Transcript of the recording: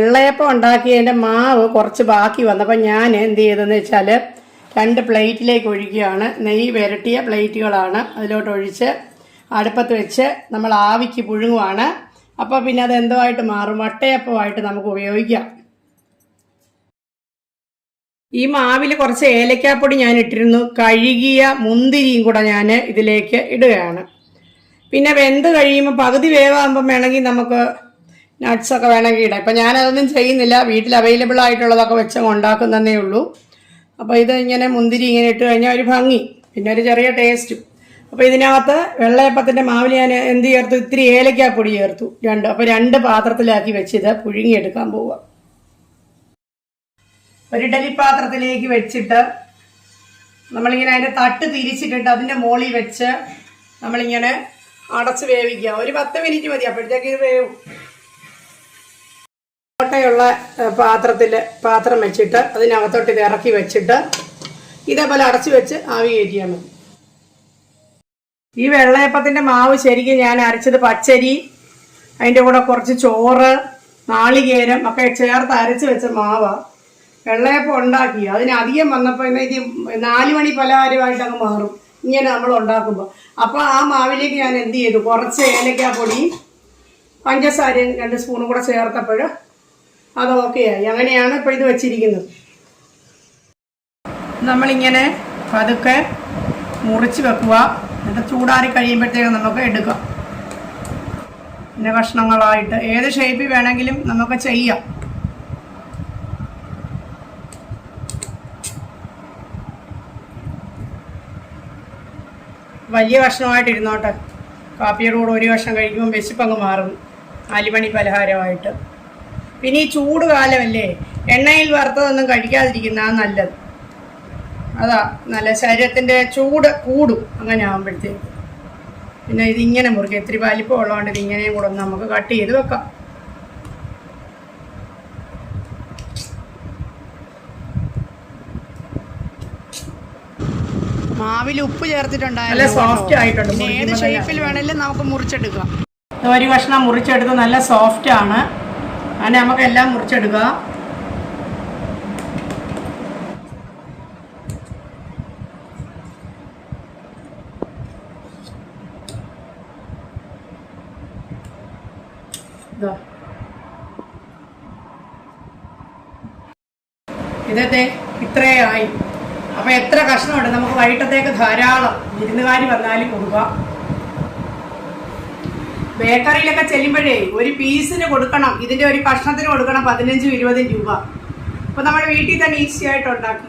വെള്ളയപ്പം ഉണ്ടാക്കിയതിൻ്റെ മാവ് കുറച്ച് ബാക്കി വന്നപ്പോൾ ഞാൻ എന്ത് ചെയ്തതെന്ന് വെച്ചാൽ 2 പ്ലേറ്റിലേക്ക് ഒഴിക്കുകയാണ്. നെയ്യ് പുരട്ടിയ പ്ലേറ്റുകളാണ്. അതിലോട്ട് ഒഴിച്ച് അടുപ്പത്ത് വെച്ച് നമ്മൾ ആവിക്ക് പുഴുങ്ങുവാണ്. അപ്പോൾ പിന്നെ അത് എന്തുമായിട്ട് മാറും? വട്ടയപ്പമായിട്ട് നമുക്ക് ഉപയോഗിക്കാം. ഈ മാവിൽ കുറച്ച് ഏലക്കാപ്പൊടി ഞാൻ ഇട്ടിരുന്നു. കഴുകിയ മുന്തിരിയും കൂടെ ഞാൻ ഇതിലേക്ക് ഇടുകയാണ്. പിന്നെ വെന്ത് കഴിയുമ്പോൾ പകുതി വേവാകുമ്പം വേണമെങ്കിൽ നമുക്ക് നട്ട്സൊക്കെ വേണമെങ്കിൽ ഇടാം. ഇപ്പം ഞാനതൊന്നും ചെയ്യുന്നില്ല. വീട്ടിൽ അവൈലബിൾ ആയിട്ടുള്ളതൊക്കെ വെച്ച് ഉണ്ടാക്കുന്നതേ ഉള്ളൂ. അപ്പോൾ ഇത് ഇങ്ങനെ മുന്തിരി ഇങ്ങനെ ഇട്ട് കഴിഞ്ഞാൽ ഒരു ഭംഗി, പിന്നെ ഒരു ചെറിയ ടേസ്റ്റും. അപ്പോൾ ഇതിനകത്ത് വെള്ളയപ്പത്തിൻ്റെ മാവിൽ ഞാൻ എന്ത് ചേർത്തു? ഇത്തിരി ഏലക്കാപ്പൊടി ചേർത്തു 2. അപ്പോൾ 2 പാത്രത്തിലാക്കി വെച്ച് ഇത് പുഴുങ്ങിയെടുക്കാൻ പോവുക. ഒരു ഇഡലി പാത്രത്തിലേക്ക് വെച്ചിട്ട് നമ്മളിങ്ങനെ അതിൻ്റെ തട്ട് തിരിച്ചിട്ടിട്ട് അതിൻ്റെ മുകളിൽ വെച്ച് നമ്മളിങ്ങനെ അടച്ച് വേവിക്കുക. ഒരു 10 മിനിറ്റ് മതി, അപ്പോഴത്തേക്ക് ഇത് വേവും. ഓട്ടയുള്ള പാത്രം വെച്ചിട്ട് അതിനകത്തോട്ട് ഇത് ഇറക്കി വെച്ചിട്ട് ഇതേപോലെ അടച്ചു വെച്ച് ആവി കയറ്റിയാൽ മതി. ഈ വെള്ളയപ്പത്തിൻ്റെ മാവ് ശരിക്കും ഞാൻ അരച്ചത് പച്ചരി, അതിൻ്റെ കൂടെ കുറച്ച് ചോറ്, നാളികേരം ഒക്കെ ചേർത്ത് അരച്ച് വെച്ച മാവാണ്. വെള്ളയപ്പം ഉണ്ടാക്കി അതിനധികം വന്നപ്പോൾ എനിക്ക് 4 മണി പലഹാരമായിട്ട് അങ്ങ് മാറും ഇങ്ങനെ നമ്മൾ ഉണ്ടാക്കുമ്പോൾ. അപ്പോൾ ആ മാവിലേക്ക് ഞാൻ എന്ത് ചെയ്തു? കുറച്ച് ഏലക്കാപ്പൊടി, പഞ്ചസാരയും 2 സ്പൂണും കൂടെ ചേർത്തപ്പോൾ അത് ഓക്കെയായി. അങ്ങനെയാണ് ഇപ്പോൾ ഇത് വെച്ചിരിക്കുന്നത്. നമ്മളിങ്ങനെ പതുക്കെ മുറിച്ച് വെക്കുക. എന്നിട്ട് ചൂടാറി കഴിയുമ്പോഴത്തേക്കും നമുക്ക് എടുക്കാം. പിന്നെ കഷ്ണങ്ങളായിട്ട് ഏത് ഷേപ്പിൽ വേണമെങ്കിലും നമുക്ക് ചെയ്യാം. വലിയ കഷ്ണമായിട്ടിരുന്നോട്ടെ. കാപ്പിയുടെ കൂടെ ഒരു കഷ്ണം കഴിക്കുമ്പോൾ വിശപ്പങ്ങ് മാറും 4 മണി പലഹാരമായിട്ട്. പിന്നെ ഈ ചൂട് കാലമല്ലേ, എണ്ണയിൽ വറുത്തതൊന്നും കഴിക്കാതിരിക്കുന്നതാണ് നല്ലത്. അതാ നല്ല ശരീരത്തിൻ്റെ ചൂട് കൂടും അങ്ങനെ ആകുമ്പോഴത്തേക്ക്. പിന്നെ ഇതിങ്ങനെ മുറിക്കുക. ഇത്തിരി വലിപ്പം ഉള്ളതുകൊണ്ട് ഇതിങ്ങനെയും കൂടെ ഒന്ന് നമുക്ക് കട്ട് ചെയ്ത് വെക്കാം. മാവിൽ ഉപ്പ് ചേർത്തിട്ടുണ്ടായിരുന്നു, നല്ല സോഫ്റ്റ് ആയിട്ടുണ്ട്. ഏത് ഷേപ്പിൽ വേണമെങ്കിലും നമുക്ക് മുറിച്ചെടുക്കാം. ഒരു കഷ്ണം മുറിച്ചെടുത്ത് നല്ല സോഫ്റ്റ് ആണ്. അങ്ങനെ നമുക്ക് എല്ലാം മുറിച്ചെടുക്കാം. ഇതത്തെ ഇത്രയായി. അപ്പോൾ എത്ര കഷ്ണമുണ്ട്? നമുക്ക് വൈകിട്ടത്തേക്ക് ധാരാളം വിരുന്നുകാർ വന്നാലും കൊടുക്കാം. ബേക്കറിയിലൊക്കെ ചെല്ലുമ്പോഴേ ഒരു പീസിന് കൊടുക്കണം, ഇതിൻ്റെ ഒരു കഷ്ണത്തിന് കൊടുക്കണം 15-20 രൂപ. അപ്പോൾ നമ്മുടെ വീട്ടിൽ തന്നെ ഈസി ആയിട്ട് ഉണ്ടാക്കി.